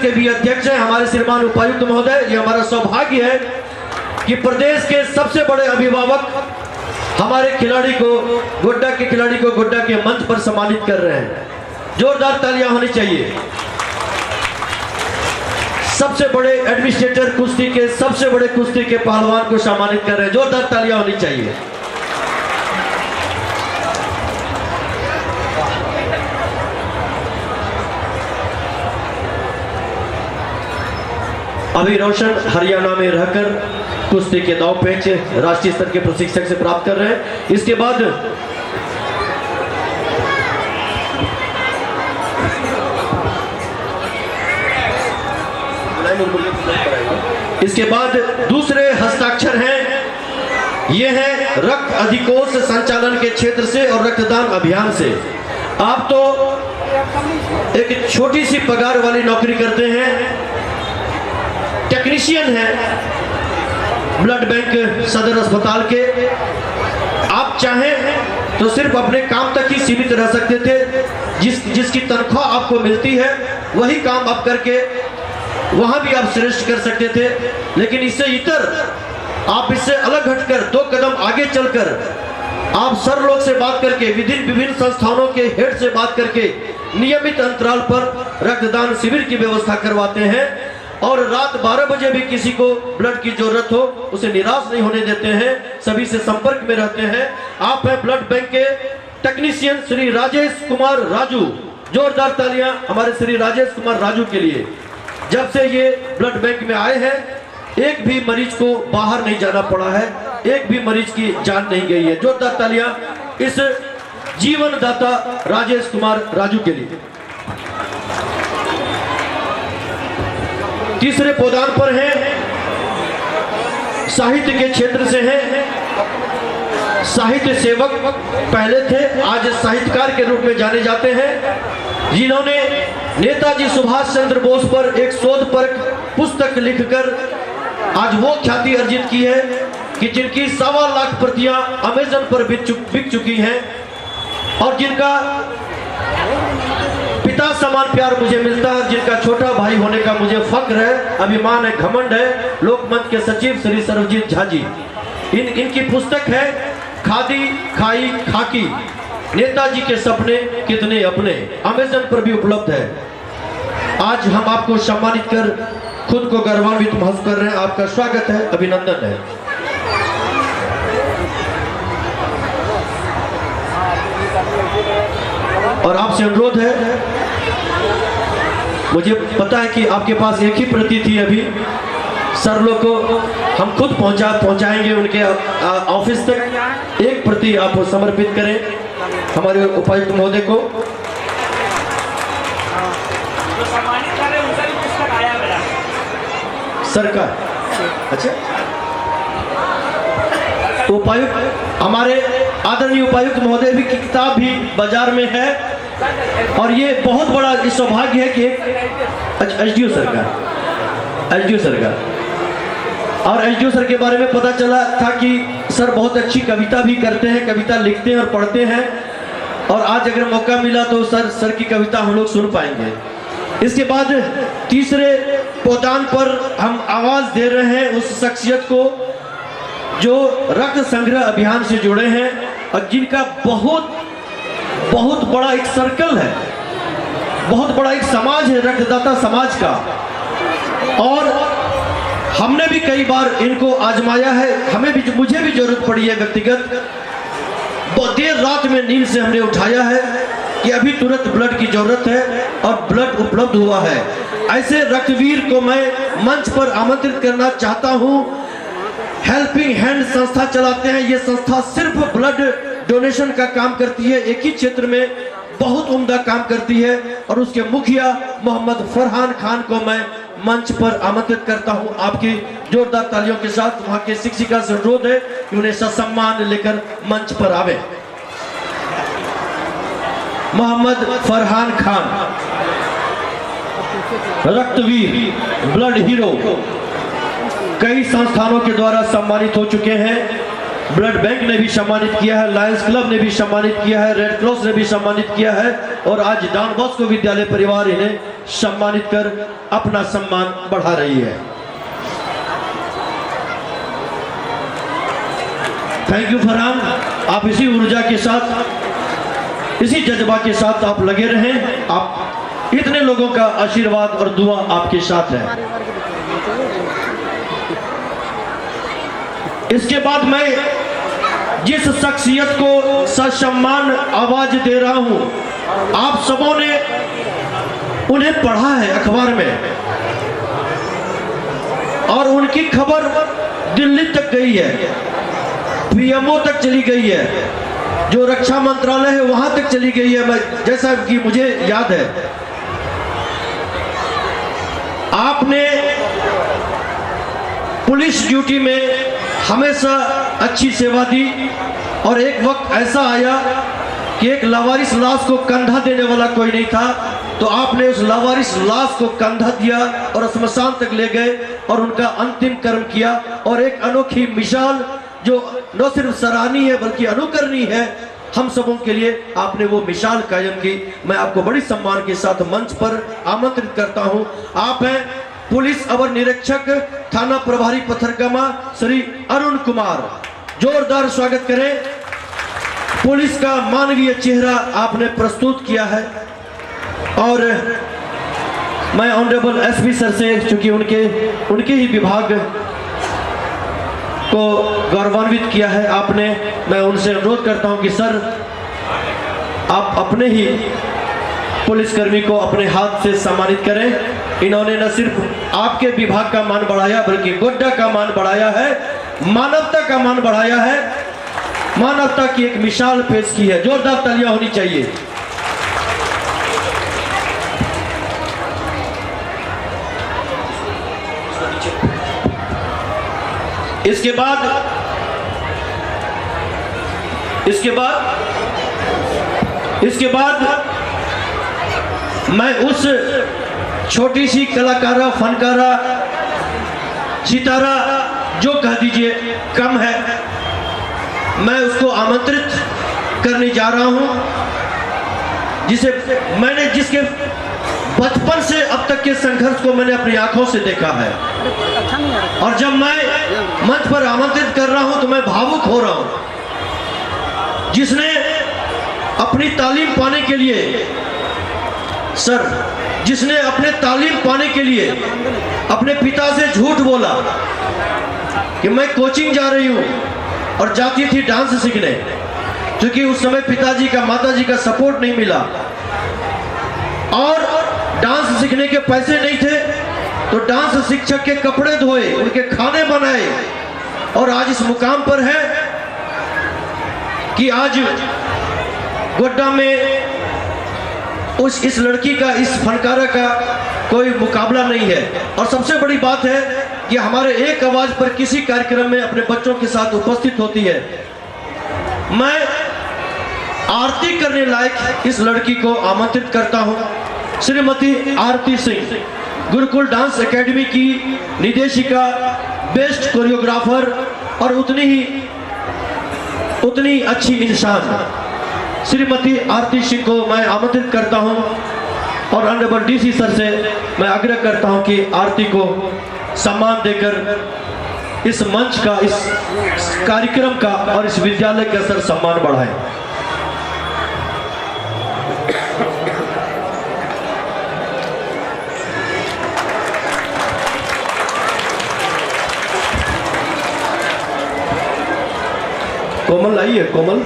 के भी अध्यक्ष हैं हमारे श्रीमान उपायुक्त महोदय। ये हमारा सौभाग्य है कि प्रदेश के सबसे बड़े अभिभावक हमारे खिलाड़ी को, गोड्डा के खिलाड़ी को गोड्डा के मंच पर सम्मानित कर रहे हैं। जोरदार तालियां होनी चाहिए। सबसे बड़े एडमिनिस्ट्रेटर कुश्ती के, सबसे बड़े कुश्ती के पहलवान को सम्मानित कर रहे हैं। जोरदार तालियां होनी चाहिए। अभी रोशन हरियाणा में रहकर कुश्ती के दांव पेच राष्ट्रीय स्तर के प्रशिक्षक से प्राप्त कर रहे हैं। इसके बाद दूसरे हस्ताक्षर हैं, ये हैं रक्त अधिकोष संचालन के क्षेत्र से और रक्तदान अभियान से। आप तो एक छोटी सी पगार वाली नौकरी करते हैं, टेक्नीशियन हैं ब्लड बैंक सदर अस्पताल के। आप चाहें तो सिर्फ अपने काम तक ही सीमित रह सकते थे। जिसकी तनख्वाह आपको मिलती है वही काम आप करके वहां भी आप श्रेष्ठ कर सकते थे, लेकिन इससे इतर आप इससे अलग हटकर 2 कदम आगे चलकर आप सर लोग से बात करके, विभिन्न संस्थानों के हेड से बात करके नियमित अंतराल पर रक्तदान शिविर की व्यवस्था करवाते हैं और रात 12 बजे भी किसी को ब्लड की जरूरत हो उसे निराश नहीं होने देते हैं, सभी से संपर्क में रहते हैं। आप हैं ब्लड बैंक के टेक्नीशियन श्री राजेश कुमार राजू। जोरदार तालियां हमारे श्री राजेश कुमार राजू के लिए। जब से ये ब्लड बैंक में आए हैं एक भी मरीज को बाहर नहीं जाना पड़ा है, एक भी मरीज की जान नहीं गई है। जोरदार तालियां इस जीवन दाता राजेश कुमार राजू के लिए। तीसरे पौधान पर हैं, साहित्य के क्षेत्र से हैं, साहित्य सेवक पहले थे, आज साहित्यकार के रूप में जाने जाते हैं, जिन्होंने नेताजी सुभाष चंद्र बोस पर एक शोध पर पुस्तक लिखकर आज वो ख्याति अर्जित की है कि जिनकी 1.25 लाख प्रतियां अमेजन पर बिक चुकी हैं और जिनका पिता समान प्यार मुझे मिलता है, जिनका छोटा भाई होने का मुझे फक्र है, अभिमान है, घमंड है, लोकमंच के सचिव श्री सर्वजीत झा जी। इनकी पुस्तक है खादी खाई खाकी, नेताजी के सपने कितने अपने, अमेजन पर भी उपलब्ध है। आज हम आपको सम्मानित कर खुद को गौरवान्वित महसूस कर रहे हैं। आपका स्वागत है, अभिनंदन है। और आपसे अनुरोध है, मुझे पता है कि आपके पास एक ही प्रति थी, अभी सर लोग को हम खुद पहुंचाएंगे उनके ऑफिस तक। एक प्रति आप समर्पित करें हमारे उपायुक्त महोदय को। सरकार अच्छा, उपायुक्त हमारे आदरणीय उपायुक्त महोदय भी की किताब भी बाजार में है और ये बहुत बड़ा सौभाग्य है कि एक एसडीओ सरकार और एसडीओ सर के बारे में पता चला था कि सर बहुत अच्छी कविता भी करते हैं, कविता लिखते हैं और पढ़ते हैं, और आज अगर मौका मिला तो सर की कविता हम लोग सुन पाएंगे। इसके बाद तीसरे पौधान पर हम आवाज दे रहे हैं उस शख्सियत को जो रक्त संग्रह अभियान से जुड़े हैं और जिनका बहुत बड़ा एक सर्कल है, बहुत बड़ा एक समाज है, रक्तदाता समाज का। और हमने भी कई बार इनको आजमाया है, मुझे भी जरूरत पड़ी है व्यक्तिगत, देर रात में नींद से हमने उठाया है कि अभी तुरंत ब्लड की जरूरत है और ब्लड उपलब्ध हुआ है। ऐसे रक्तवीर को मैं मंच पर आमंत्रित करना चाहता हूं। हेल्पिंग हैंड संस्था चलाते हैं, ये संस्था सिर्फ ब्लड डोनेशन का काम करती है, एक ही क्षेत्र में बहुत उम्दा काम करती है, और उसके मुखिया मोहम्मद फरहान खान को मैं मंच पर आमंत्रित करता हूं। आपकी जोरदार तालियों के साथ वहां के शिक्षिका से अनुरोध है कि उन्हें सम्मान लेकर मंच पर आवे। मोहम्मद फरहान खान, रक्तवीर, ब्लड हीरो, कई संस्थानों के द्वारा सम्मानित हो चुके हैं। ब्लड बैंक ने भी सम्मानित किया है, लायंस क्लब ने भी सम्मानित किया है, रेड क्रॉस ने भी सम्मानित किया है और आज डॉन बॉस्को विद्यालय परिवार इन्हें सम्मानित कर अपना सम्मान बढ़ा रही है। थैंक यू फरहान, आप इसी ऊर्जा के साथ, इसी जज्बा के साथ आप लगे रहें। आप इतने लोगों का आशीर्वाद और दुआ आपके साथ है। इसके बाद मैं जिस शख्सियत को ससम्मान आवाज दे रहा हूं, आप सबों ने उन्हें पढ़ा है अखबार में और उनकी खबर दिल्ली तक गई है, पीएमओ तक चली गई है, जो रक्षा मंत्रालय है वहां तक चली गई है। मैं जैसा कि मुझे याद है, आपने पुलिस ड्यूटी में हमेशा अच्छी सेवा दी और एक वक्त ऐसा आया कि एक लावारिस लाश को कंधा देने वाला कोई नहीं था, तो आपने उस लावारिस लाश को कंधा दिया और श्मशान तक ले गए और उनका अंतिम कर्म किया। और एक अनोखी मिसाल जो न सिर्फ सराहनीय है बल्कि अनुकरणीय है हम सबों के लिए, आपने वो मिसाल कायम की। मैं आपको बड़ी सम्मान के साथ मंच पर आमंत्रित करता हूं। आप हैं पुलिस अवर निरीक्षक थाना प्रभारी पथरगामा श्री अरुण कुमार। जोरदार स्वागत करें। पुलिस का मानवीय चेहरा आपने प्रस्तुत किया है और मैं ऑनरेबल एसपी सर से, चूंकि उनके ही विभाग को गौरवान्वित किया है आपने, मैं उनसे अनुरोध करता हूं कि सर आप अपने ही पुलिसकर्मी को अपने हाथ से सम्मानित करें। इन्होंने न सिर्फ आपके विभाग का मान बढ़ाया बल्कि गोड्डा का मान बढ़ाया है, मानवता का मान बढ़ाया है, मानवता की एक मिसाल पेश की है। जोरदार तालियां होनी चाहिए। इसके बाद मैं उस छोटी सी कलाकारा, फनकारा, सितारा जो कह दीजिए कम है, मैं उसको आमंत्रित करने जा रहा हूं, जिसके बचपन से अब तक के संघर्ष को मैंने अपनी आंखों से देखा है। और जब मैं मंच पर आमंत्रित कर रहा हूं तो मैं भावुक हो रहा हूं। जिसने अपनी तालीम पाने के लिए जिसने अपने तालीम पाने के लिए अपने पिता से झूठ बोला कि मैं कोचिंग जा रही हूं और जाती थी डांस सीखने, क्योंकि उस समय पिताजी का, माताजी का सपोर्ट नहीं मिला और डांस सीखने के पैसे नहीं थे, तो डांस शिक्षक के कपड़े धोए, उनके खाने बनाए और आज इस मुकाम पर है कि आज गोड्डा में इस लड़की का, इस फनकारा का कोई मुकाबला नहीं है। और सबसे बड़ी बात है कि हमारे एक आवाज पर किसी कार्यक्रम में अपने बच्चों के साथ उपस्थित होती है। मैं आरती करने लायक इस लड़की को आमंत्रित करता हूं, श्रीमती आरती सिंह, गुरुकुल डांस एकेडमी की निदेशिका, बेस्ट कोरियोग्राफर और उतनी अच्छी इंसान श्रीमती आरती सिंह को मैं आमंत्रित करता हूं और ऑनरेबल डीसी सर से मैं आग्रह करता हूं कि आरती को सम्मान देकर इस मंच का, इस कार्यक्रम का और इस विद्यालय का सर सम्मान बढ़ाएं। कोमल आई है, कोमल।